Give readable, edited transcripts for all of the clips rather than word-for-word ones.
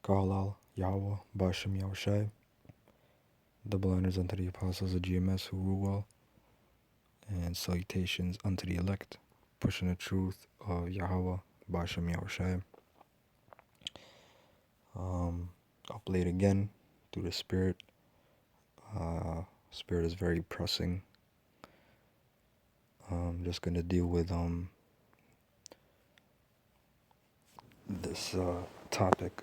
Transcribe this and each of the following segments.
Galal, Yahweh, Bashem Yahushai. Double honors unto the apostles of GMS who rule well, and salutations unto the elect, pushing the truth of Yahweh, Bashem Yahushai. Up late again through the Spirit. Spirit is very pressing. Just gonna deal with this topic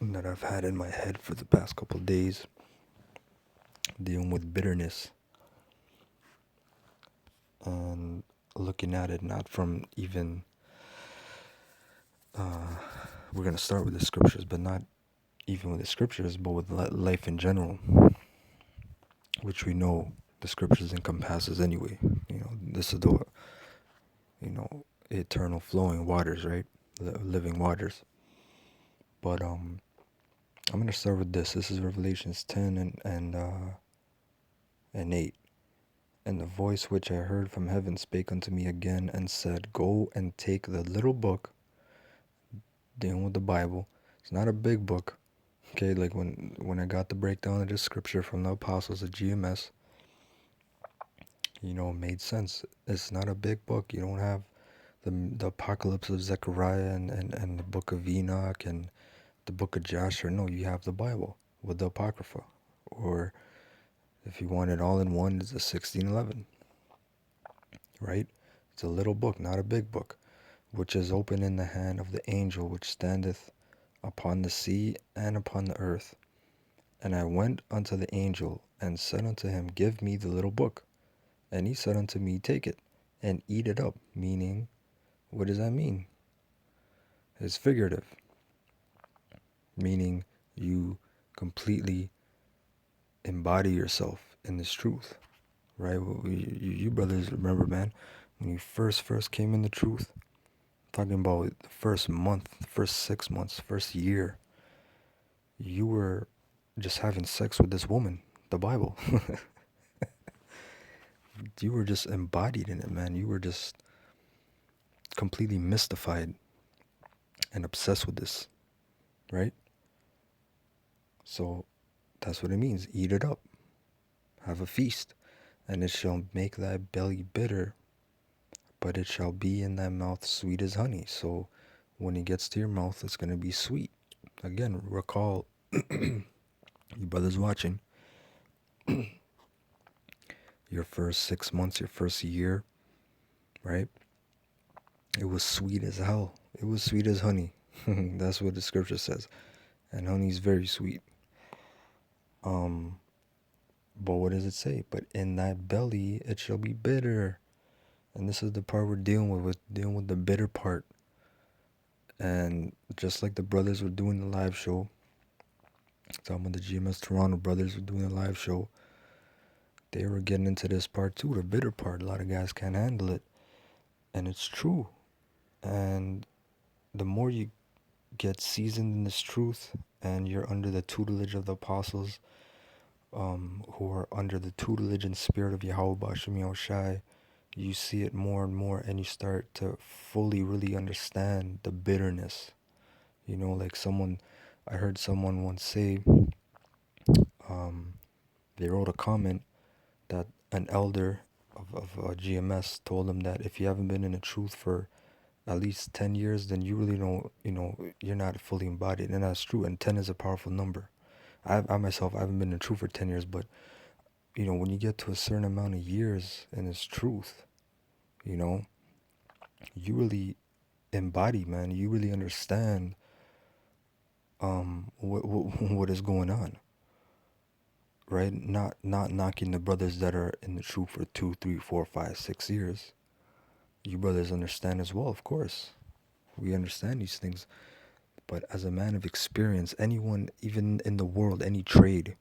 that I've had in my head for the past couple of days, dealing with bitterness and looking at it not from even we're gonna start with the scriptures, but not even with the scriptures, but with life in general, which we know the scriptures encompasses anyway. This is the eternal flowing waters, right? Living waters. But I'm gonna start with this. This is Revelations 10 and 8. And the voice which I heard from heaven spake unto me again and said, Go and take the little book, dealing with the Bible. It's not a big book. Okay, like when I got the breakdown of the scripture from the apostles of GMS, it made sense. It's not a big book. You don't have the apocalypse of Zechariah and the book of Enoch and the book of Joshua. No, you have the Bible with the Apocrypha. Or if you want it all in one, it's the 1611. Right? It's a little book, not a big book, which is open in the hand of the angel which standeth upon the sea and upon the earth. And I went unto the angel and said unto him, Give me the little book. And he said unto me, Take it and eat it up. Meaning, what does that mean? It's figurative. Meaning you completely embody yourself in this truth. Right? You brothers remember, man, when you first came in the truth, talking about the first month, the first 6 months, first year, you were just having sex with this woman, the Bible. You were just embodied in it, man. You were just completely mystified and obsessed with this, right? So that's what it means. Eat it up. Have a feast. And it shall make thy belly bitter, but it shall be in thy mouth sweet as honey. So when it gets to your mouth, it's going to be sweet. Again, recall, you brothers watching, your first 6 months, your first year, right? It was sweet as hell. It was sweet as honey. That's what the scripture says. And honey is very sweet. But what does it say? But in thy belly it shall be bitter. And this is the part we're dealing with. We're dealing with the bitter part. And just like the brothers were doing the live show, talking about the GMS Toronto brothers were doing a live show, they were getting into this part too, the bitter part. A lot of guys can't handle it. And it's true. And the more you get seasoned in this truth and you're under the tutelage of the apostles, who are under the tutelage and spirit of Yahweh Bashem Yahushai, you see it more and more, and you start to fully really understand the bitterness. Like I heard someone once say, they wrote a comment that an elder of GMS told them that if you haven't been in the truth for at least 10 years, then you really don't, you're not fully embodied. And that's true. And 10 is a powerful number. I myself, I haven't been in the truth for 10 years, but, when you get to a certain amount of years in this truth, you really embody, man. You really understand what is going on. Right? Not knocking the brothers that are in the truth for 2, 3, 4, 5, 6 years. You brothers understand as well, of course. We understand these things. But as a man of experience, anyone, even in the world, any trade,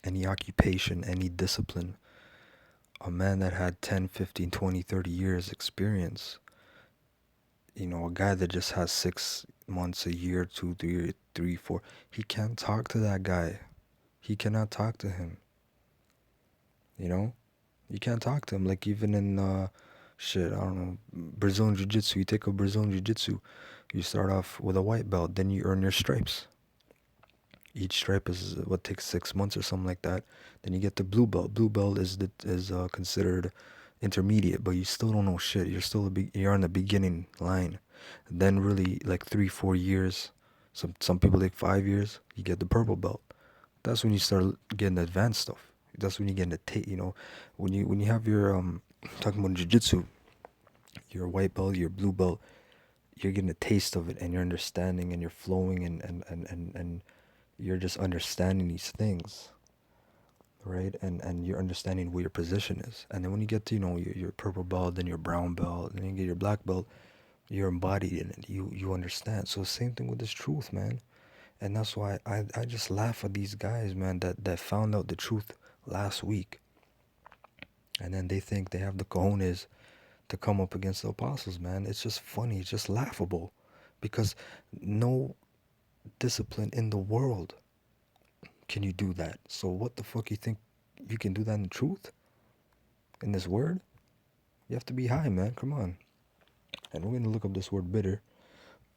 any occupation, any discipline, a man that had 10, 15, 20, 30 years experience, a guy that just has 6 months, a year, 2, 3, 4, he can't talk to that guy. He cannot talk to him. You can't talk to him. Like even in, I don't know, Brazilian Jiu-Jitsu. You take a Brazilian Jiu-Jitsu, you start off with a white belt, then you earn your stripes. Each stripe is what takes 6 months or something like that. Then you get the blue belt. Blue belt is considered intermediate, but you still don't know shit. You're still you're on the beginning line. And then really like 3 4 years. Some people take 5 years. You get the purple belt. That's when you start getting advanced stuff. That's when you get into when you have your talking about jiu-jitsu, your white belt, your blue belt, you're getting a taste of it and you're understanding and you're flowing and you're just understanding these things, right? And you're understanding where your position is. And then when you get to, your purple belt, then your brown belt, and then you get your black belt, you're embodied in it. You understand. So same thing with this truth, man. And that's why I just laugh at these guys, man, that found out the truth last week. And then they think they have the cojones to come up against the apostles, man. It's just funny. It's just laughable. Because no discipline in the world can you do that. So what the fuck you think you can do that in the truth? In this word? You have to be high, man. Come on. And we're going to look up this word bitter.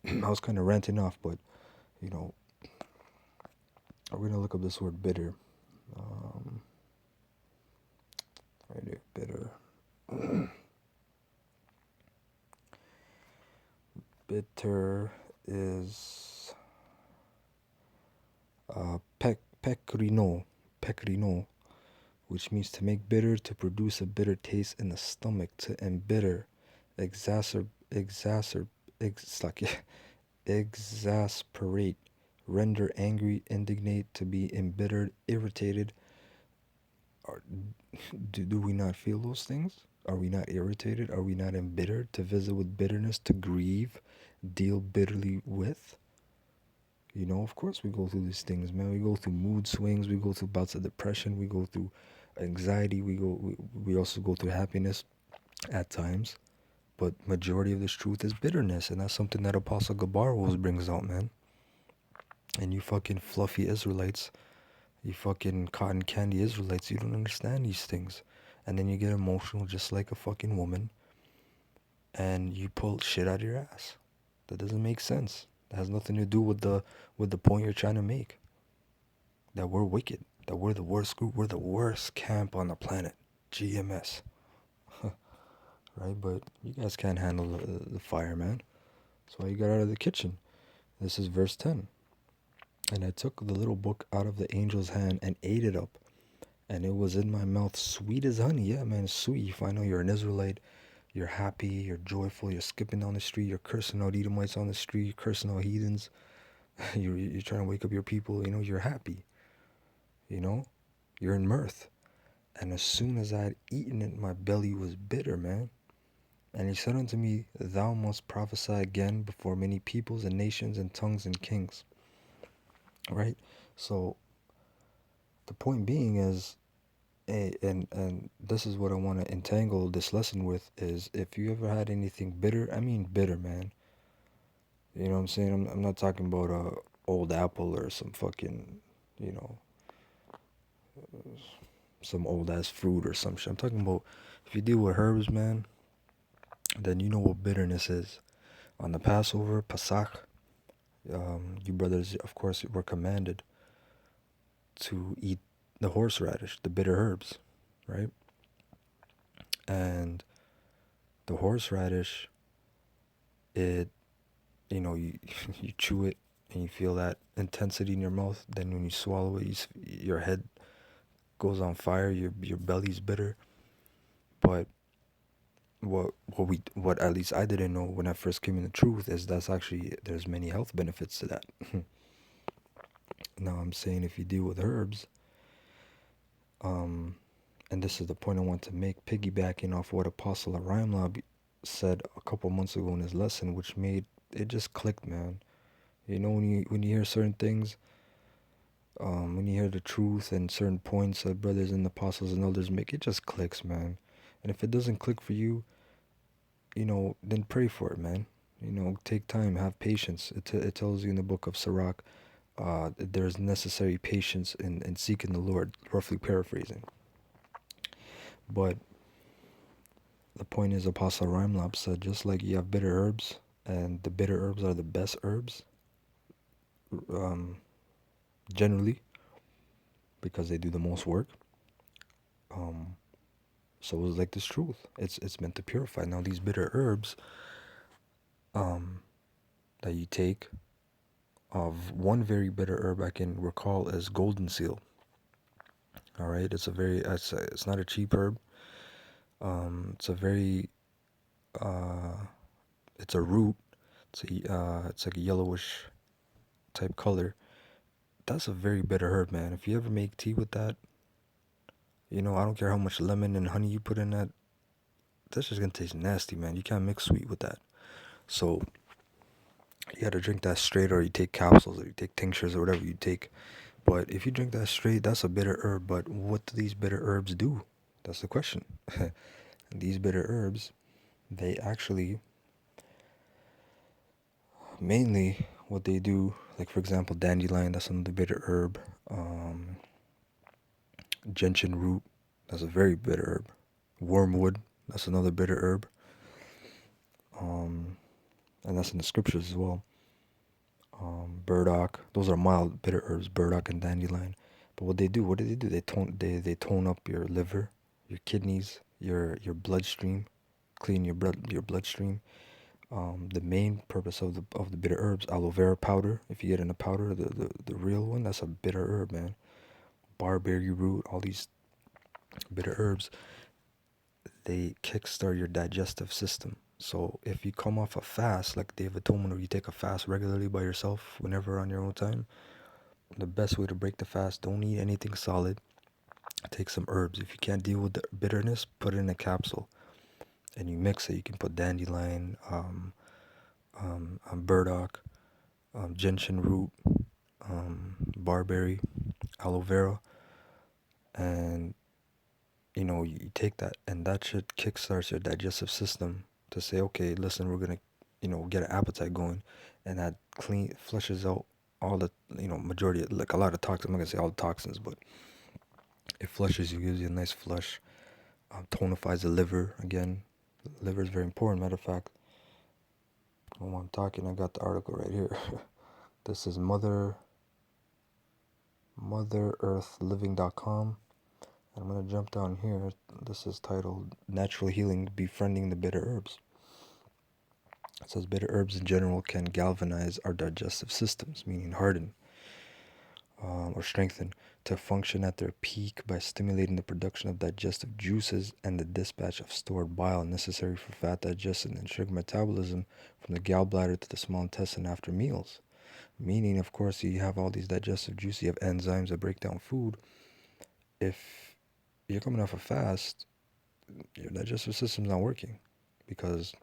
I was kind of ranting off, but, you know, we're going to look up this word bitter. Right here, bitter. Bitter is pecrino, which means to make bitter, to produce a bitter taste in the stomach, to embitter, it's like exasperate, render angry, indignate, to be embittered, irritated. Are, do we not feel those things? Are we not irritated? Are we not embittered? To visit with bitterness, to grieve, deal bitterly with? Of course we go through these things, man. We go through mood swings. We go through bouts of depression. We go through anxiety. We also go through happiness at times. But majority of this truth is bitterness, and that's something that Apostle Gabar always brings out, man. And you fucking fluffy Israelites, you fucking cotton candy Israelites, you don't understand these things. And then you get emotional just like a fucking woman, and you pull shit out of your ass. That doesn't make sense. That has nothing to do with the point you're trying to make. That we're wicked. That we're the worst group. We're the worst camp on the planet. GMS. Right? But you guys can't handle the fire, man. That's why you got out of the kitchen. This is verse 10. And I took the little book out of the angel's hand and ate it up. And it was in my mouth sweet as honey. Yeah, man, it's sweet. If I know you're an Israelite, you're happy, you're joyful, you're skipping down the street, you're cursing out Edomites on the street, you're cursing out heathens, you're trying to wake up your people, you're happy. You're in mirth. And as soon as I had eaten it, my belly was bitter, man. And he said unto me, Thou must prophesy again before many peoples and nations and tongues and kings. Right? So the point being is, and this is what I want to entangle this lesson with, is if you ever had anything bitter, I mean bitter, man. You know what I'm saying? I'm not talking about a old apple or some fucking, you know, some old ass fruit or some shit. I'm talking about if you deal with herbs, man, then you know what bitterness is. On the Passover, Pesach, you brothers, of course, were commanded to eat the horseradish, the bitter herbs, right? And the horseradish, it, you you chew it and you feel that intensity in your mouth. Then when you swallow it, your head goes on fire. Your belly's bitter. But what at least I didn't know when I first came in the truth is that's actually there's many health benefits to that. Now I'm saying if you deal with herbs, and this is the point I want to make, piggybacking off what Apostle Arimlab said a couple months ago in his lesson, which made it just clicked, man. When you hear certain things, when you hear the truth and certain points that brothers and apostles and elders make, it just clicks, man. And if it doesn't click for you, then pray for it, man. Take time, have patience. It tells you in the book of Sirach, there's necessary patience in seeking the Lord, roughly paraphrasing. But the point is, Apostle Rhymelab said, just like you have bitter herbs, and the bitter herbs are the best herbs, generally, because they do the most work. Um, so it's like this truth. It's meant to purify. Now these bitter herbs, um, that you take, of one very bitter herb I can recall is golden seal. All right, it's not a cheap herb. It's a very it's a root. It's like a yellowish type color. That's a very bitter herb, man. If you ever make tea with that, I don't care how much lemon and honey you put in that. That's just gonna taste nasty, man. You can't mix sweet with that. So you gotta drink that straight, or you take capsules, or you take tinctures, or whatever you take. But if you drink that straight, that's a bitter herb. But what do these bitter herbs do? That's the question. These bitter herbs, they actually, mainly what they do, like for example, dandelion, that's another bitter herb. Um, Gentian root, that's a very bitter herb. Wormwood, that's another bitter herb. Um, and that's in the scriptures as well. Burdock, those are mild bitter herbs, burdock and dandelion. But what do they do? They tone up your liver, your kidneys, your bloodstream, clean your bloodstream. The main purpose of the bitter herbs, aloe vera powder. If you get in a powder, the real one, that's a bitter herb, man. Barberry root, all these bitter herbs, they kickstart your digestive system. So if you come off a fast, like David Toman, or you take a fast regularly by yourself, whenever on your own time, the best way to break the fast, don't eat anything solid. Take some herbs. If you can't deal with the bitterness, put it in a capsule and you mix it. You can put dandelion, burdock, gentian root, barberry, aloe vera, and you take that, and that should kickstarts your digestive system to say, okay, listen, we're gonna, get an appetite going, and that clean flushes out all the, majority, like a lot of toxins. I'm not gonna say all the toxins, but it flushes you, gives you a nice flush, tonifies the liver again. The liver is very important. Matter of fact, while I'm talking, I got the article right here. This is motherearthliving.com. And I'm gonna jump down here. This is titled "Natural Healing: Befriending the Bitter Herbs." It says bitter herbs in general can galvanize our digestive systems, meaning harden or strengthen, to function at their peak by stimulating the production of digestive juices and the dispatch of stored bile necessary for fat digestion and sugar metabolism from the gallbladder to the small intestine after meals. Meaning, of course, you have all these digestive juices, you have enzymes that break down food. If you're coming off a fast, your digestive system's not working, because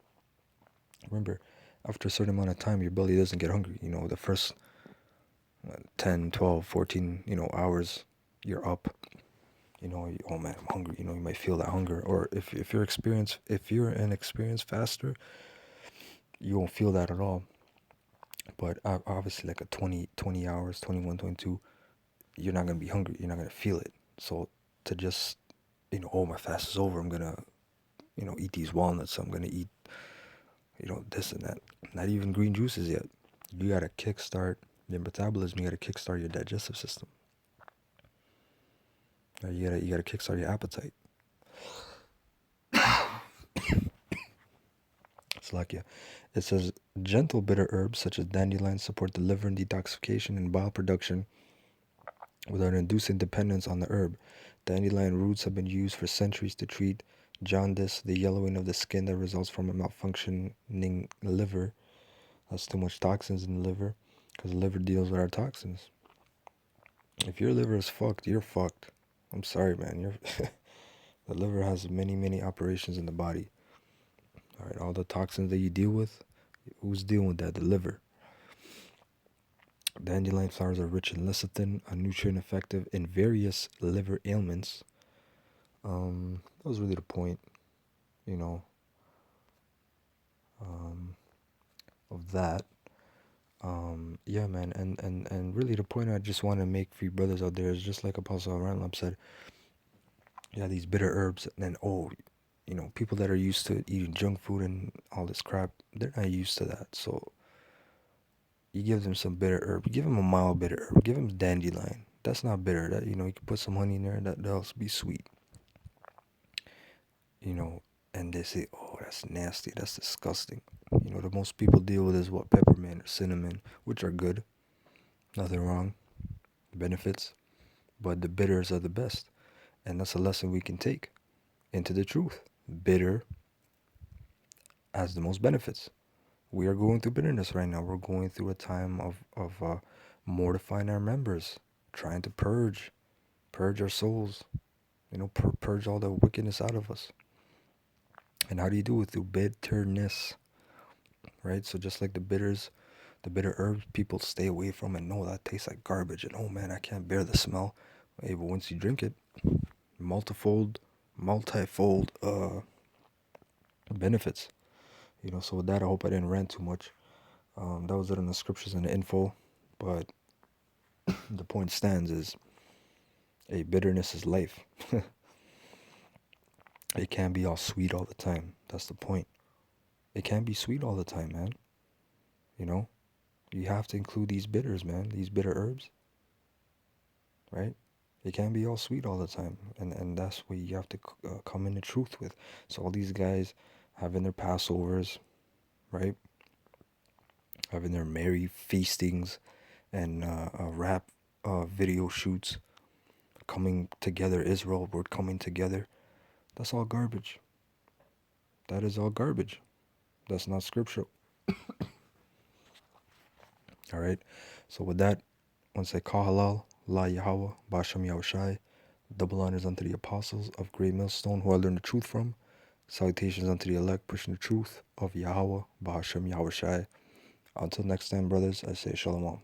remember, after a certain amount of time, your belly doesn't get hungry. The first 10, 12, 14, hours, you're up. Oh man, I'm hungry. You might feel that hunger. Or if you're an experienced faster, you won't feel that at all. But obviously, like a 20 hours, 21, 22, you're not going to be hungry. You're not going to feel it. So to just, oh, my fast is over. I'm going to, eat these walnuts. I'm going to eat, this and that. Not even green juices yet. You got to kickstart your metabolism. You got to kickstart your digestive system. You gotta kickstart your appetite. It's like, yeah. It says gentle bitter herbs such as dandelion support the liver and detoxification and bile production without inducing dependence on the herb. Dandelion roots have been used for centuries to treat jaundice, the yellowing of the skin that results from a malfunctioning liver. That's too much toxins in the liver, because the liver deals with our toxins. If your liver is fucked, you're fucked. I'm sorry, man. The liver has many, many operations in the body. All right, all the toxins that you deal with, who's dealing with that? The liver. Dandelion flowers are rich in lecithin, a nutrient effective in various liver ailments. That was really the point, you know, um, of that. Yeah, man, and really the point I just want to make for you brothers out there is just like Apostle Ranlap said. Yeah, these bitter herbs, and then people that are used to eating junk food and all this crap, they're not used to that. So You give them some bitter herb. Give them a mild bitter herb. Give them dandelion. That's not bitter. That, you can put some honey in there. That'll be sweet. And they say, oh, that's nasty. That's disgusting. The most people deal with is what, peppermint or cinnamon, which are good. Nothing wrong. Benefits. But the bitters are the best. And that's a lesson we can take into the truth. Bitter has the most benefits. We are going through bitterness right now. We're going through a time of mortifying our members, trying to purge our souls, purge all the wickedness out of us. And how do you do it? Through bitterness, right? So just like the bitter herbs, people stay away from it. No, that tastes like garbage. And oh man, I can't bear the smell. Hey, but once you drink it, multifold benefits. So with that, I hope I didn't rant too much. That was it on the scriptures and the info. But the point stands is, hey, bitterness is life. It can't be all sweet all the time. That's the point. It can't be sweet all the time, man. You have to include these bitters, man. These bitter herbs, right? It can't be all sweet all the time. And that's what you have to come in the truth with. So all these guys having their Passovers, right? Having their merry feastings and rap video shoots, coming together. Israel, we're coming together. That's all garbage. That is all garbage. That's not scriptural. All right. So with that, once I call halal, la Yahweh, Bashem Yahushai, double honors unto the apostles of Great Millstone who I learned the truth from. Salutations unto the elect pushing the truth of Yahweh, Bashem Yahushai. Until next time, brothers, I say shalom.